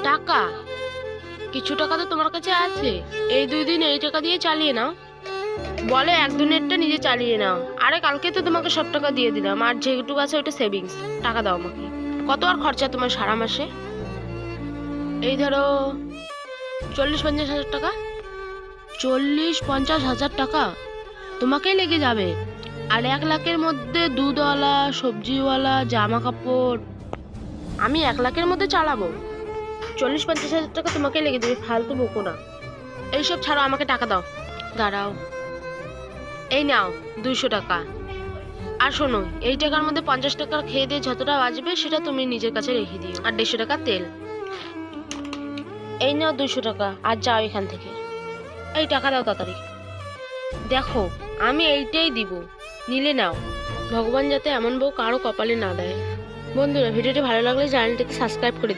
টাকা কিছু টাকা তো তোমার কাছে আছে, এই 2 দিন এই টাকা দিয়ে চালিয়ে নাও। বলে 1 দিনেরটা নিজে চালিয়ে নাও। আরে কালকে তো তোমাকে সব টাকা দিয়ে দিলাম, আর যেটুকু আছে ওটা সেভিংস। টাকা দাও আমাকে। কত আর খরচা তোমার সারা মাসে? এই ধরো 40-50 হাজার টাকা। 40-50 হাজার টাকা তোমাকেই লেগে যাবে। আর 1 লাখের মধ্যে দুধওয়ালা, সবজিওয়ালা, জামা কাপড়, আমি 1 লাখের মধ্যে চালাবো? 40-50 হাজার টাকা তোমাকেই লেগে যাবে, ফালতু বকো না। এইসব ছাড়ো, আমাকে টাকা দাও। দাঁড়াও, এই নাও 200 টাকা। আর শোনো, এই টাকার মধ্যে 50 টাকার খেয়ে দিয়ে যতটা বাঁচবে সেটা তুমি নিজের কাছে রেখে দিও, আর 150 টাকা তেল। এই নাও 200 টাকা, আর যাও এখান থেকে। এই টাকা দাও তাড়াতাড়ি। দেখো, আমি এইটাই দিব, নিলে নাও। ভগবান যাতে এমন বউ কারো কপালে না দেয়। বন্ধুরা, ভিডিওটি ভালো লাগলে চ্যানেলটিকে সাবস্ক্রাইব করে